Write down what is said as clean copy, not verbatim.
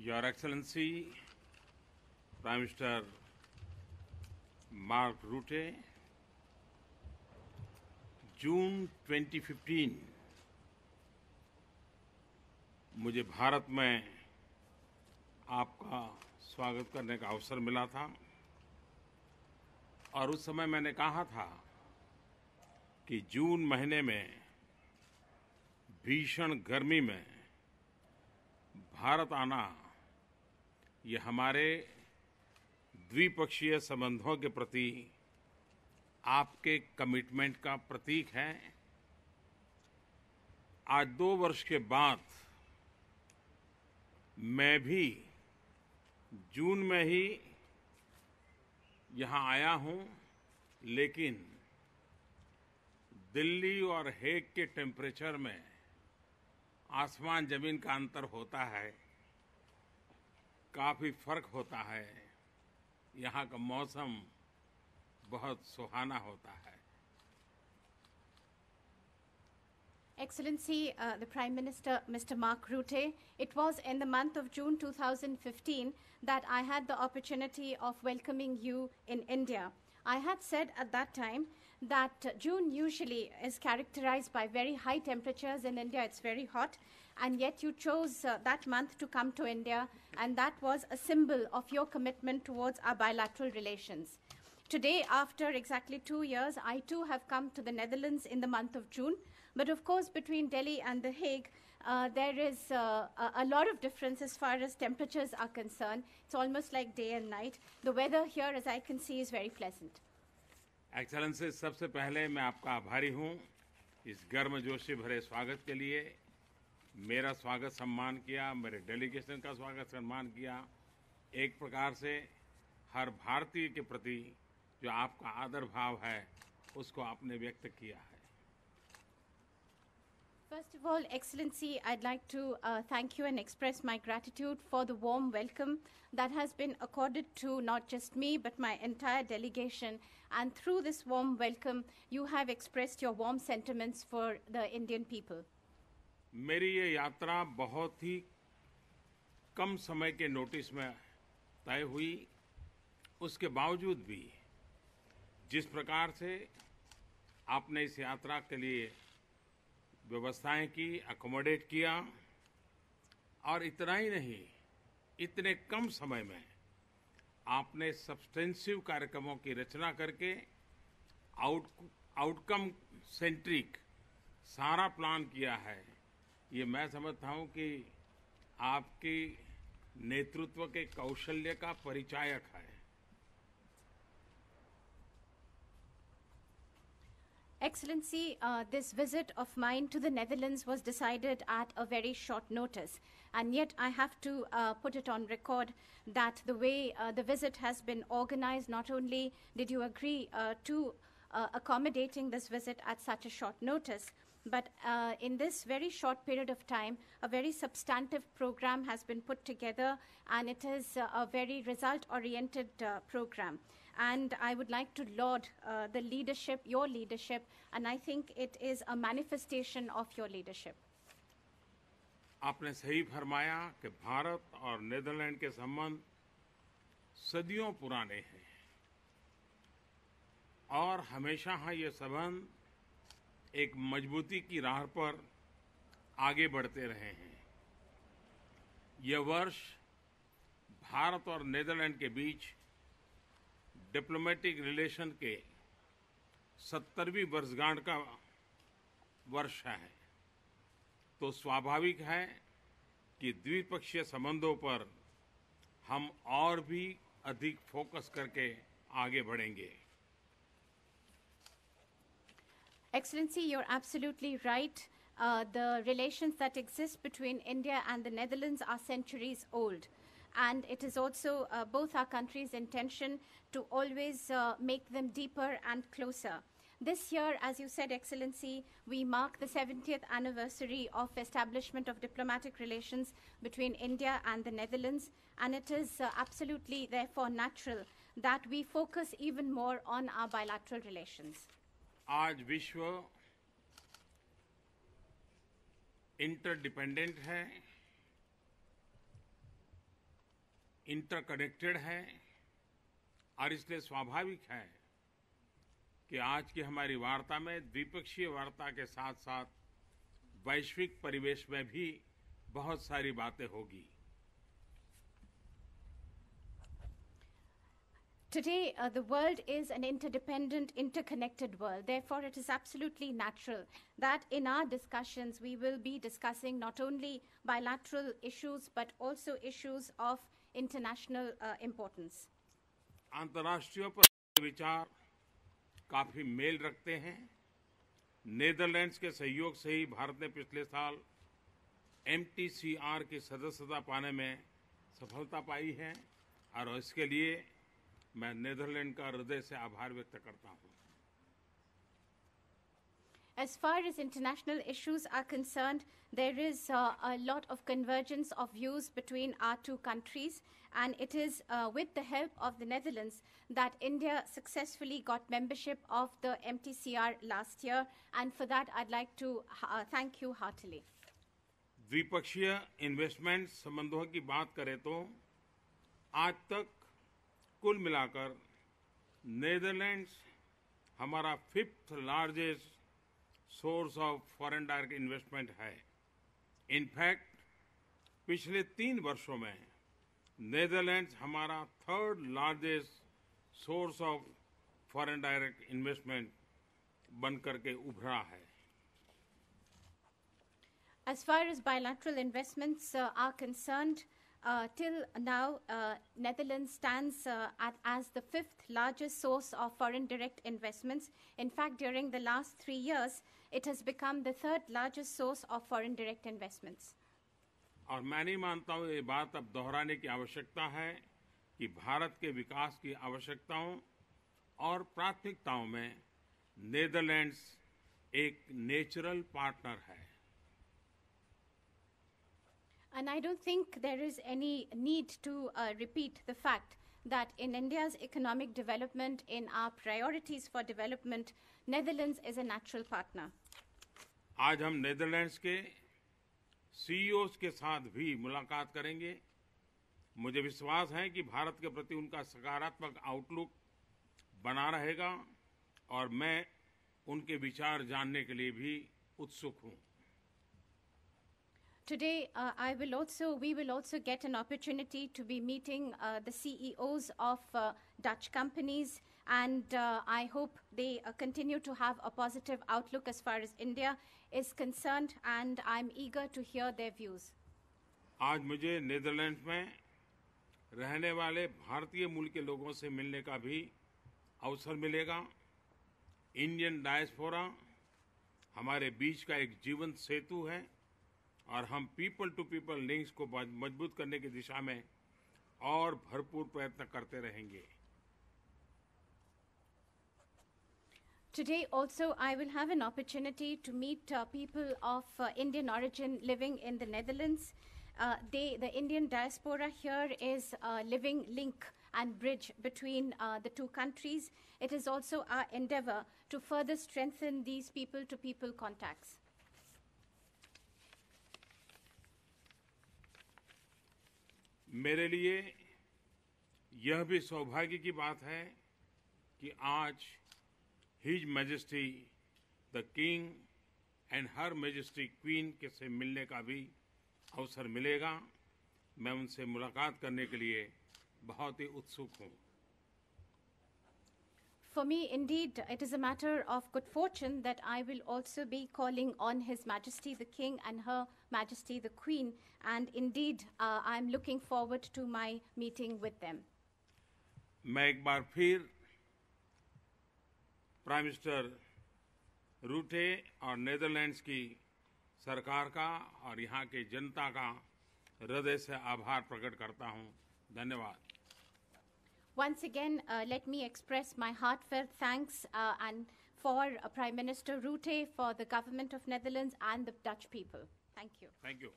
Your Excellency, Prime Minister Mark Rutte, जून 2015 मुझे भारत में आपका स्वागत करने का अवसर मिला था और उस समय मैंने कहा था कि जून महीने में भीषण गर्मी में भारत आना ये हमारे द्विपक्षीय संबंधों के प्रति आपके कमिटमेंट का प्रतीक है। आज 2 वर्ष के बाद मैं भी जून में ही यहाँ आया हूँ, लेकिन दिल्ली और हेग के टेम्परेचर में आसमान जमीन का अंतर होता है, काफी फर्क होता है। यहाँ का मौसम बहुत सुहाना होता है। Excellency, the Prime Minister, Mr. Mark Rutte, it was in the month of June 2015 that I had the opportunity of welcoming you in India. I had said at that time that June usually is characterized by very high temperatures in India. It's very hot, and yet you chose that month to come to India, and that was a symbol of your commitment towards our bilateral relations. Today, after exactly 2 years, I too have come to the Netherlands in the month of June. But of course, between Delhi and The Hague, there is a lot of difference as far as temperatures are concerned. It's almost like day and night. The weather here, as I can see, is very pleasant. Excellency, सबसे पहले मैं आपका आभारी हूँ इस गर्मजोशी भरे स्वागत के लिए। मेरा स्वागत सम्मान किया, मेरे डेलीगेशन का स्वागत सम्मान किया। एक प्रकार से हर भारतीय के प्रति जो आपका आदर भाव है उसको आपने व्यक्त किया है। First of all, Excellency, I'd like to thank you and express my gratitude for the warm welcome that has been accorded to not just me, but my entire delegation. And through this warm welcome, you have expressed your warm sentiments for the Indian people. मेरी ये यात्रा बहुत ही कम समय के notice में तय हुई, उसके बावजूद भी जिस प्रकार से आपने इस यात्रा के लिए व्यवस्थाएं की, अकोमोडेट किया, और इतना ही नहीं, इतने कम समय में आपने सब्सटेंसिव कार्यक्रमों की रचना करके आउटकम सेंट्रिक सारा प्लान किया है। ये मैं समझता हूं कि आपकी नेतृत्व के कौशल्य का परिचायक है। Excellency, this visit of mine to the Netherlands was decided at a very short notice. And yet I have to put it on record that the way the visit has been organized, not only did you agree to accommodating this visit at such a short notice, but in this very short period of time, a very substantive program has been put together, and it is a very result-oriented program. And I would like to laud the leadership, your leadership, and I think it is a manifestation of your leadership. आपने सही फरमाया कि भारत और Netherlands के संबंध सदियों पुराने हैं और हमेशा ये संबंध एक मजबूती की राह पर आगे बढ़ते रहे हैं। यह वर्ष भारत और नीदरलैंड के बीच डिप्लोमेटिक रिलेशन के 70वीं वर्षगांठ का वर्ष है, तो स्वाभाविक है कि द्विपक्षीय संबंधों पर हम और भी अधिक फोकस करके आगे बढ़ेंगे। Excellency, you're absolutely right. The relations that exist between India and the Netherlands are centuries old. And it is also both our countries' intention to always make them deeper and closer. This year, as you said, Excellency, we mark the 70th anniversary of establishment of diplomatic relations between India and the Netherlands, and it is absolutely, therefore, natural that we focus even more on our bilateral relations. आज विश्व interdependent है, interconnected है और इसलिए स्वाभाविक है कि आज की हमारी वार्ता में द्विपक्षीय वार्ता के साथ साथ वैश्विक परिवेश में भी बहुत सारी बातें होगी। Today, the world is an interdependent, interconnected world. Therefore, it is absolutely natural that in our discussions, we will be discussing not only bilateral issues, but also issues of international importance. अंतर्राष्ट्रीय पर विचार काफी mail रखते हैं। Netherlands के सहयोग से ही भारत ने पिछले साल MTCR की सदस्यता पाने में सफलता पाई है और इसके लिए मैं नेदरलैंड का हृदय से आभार व्यक्त करता हूं। As far as international issues are concerned, there is a lot of convergence of views between our two countries, and it is with the help of the Netherlands that India successfully got membership of the MTCR last year, and for that I'd like to thank you heartily. द्विपक्षीय investment संबंधों की बात करें तो आज तक कुल मिलाकर नेदरलैंड्स हमारा 5th largest source of foreign direct investment है। इनफैक्ट पिछले 3 वर्षों में नेदरलैंड्स हमारा 3rd largest source of foreign direct investment बनकर के उभरा है। As far as bilateral investments are concerned, till now, Netherlands stands as the 5th largest source of foreign direct investments. In fact, during the last 3 years, it has become the 3rd largest source of foreign direct investments. और मैं नहीं मानता हूँ ये बात अब दोहराने की आवश्यकता है कि भारत के विकास की आवश्यकताओं और प्राथमिकताओं में नेदरलैंड्स एक नेचुरल पार्टनर है। And I don't think there is any need to repeat the fact that in India's economic development, in our priorities for development, Netherlands is a natural partner. आज हम नेदरलैंड्स के CEOs के साथ भी मुलाकात करेंगे। मुझे विश्वास है कि भारत के प्रति उनका सकारात्मक आउटलुक बना रहेगा और मैं उनके विचार जानने के लिए भी उत्सुक हूं। Today, we will also get an opportunity to be meeting the CEOs of Dutch companies, and I hope they continue to have a positive outlook as far as India is concerned, and I'm eager to hear their views. आज मुझे Netherlands में रहने वाले भारतीय मूल के लोगों से मिलने का भी अवसर मिलेगा। इंडियन डायस्पोरा हमारे बीच का एक जीवंत सेतु है और हम पीपल टू पीपल लिंक्स को मजबूत करने की दिशा में और भरपूर प्रयत्न करते रहेंगे। Today also I will have an opportunity to meet people of Indian origin living in the Netherlands. The Indian diaspora here is a living link and bridge between the two countries. It is also our endeavor to further strengthen these people-to-people contacts. मेरे लिए यह भी सौभाग्य की बात है कि आज his majesty the king and her majesty queen के से मिलने का भी अवसर मिलेगा। मैं उनसे मुलाकात करने के लिए बहुत ही उत्सुक हूँ। For me, indeed, it is a matter of good fortune that I will also be calling on His Majesty the King and Her Majesty the Queen, and indeed, I'm looking forward to my meeting with them. मैं एक बार फिर prime minister रूटे और Netherlands की सरकार का और यहाँ के जनता का हृदय से आभार प्रकट करता हूँ। धन्यवाद। Once again, let me express my heartfelt thanks and for Prime Minister Rutte, for the government of Netherlands and the Dutch people. Thank you. Thank you.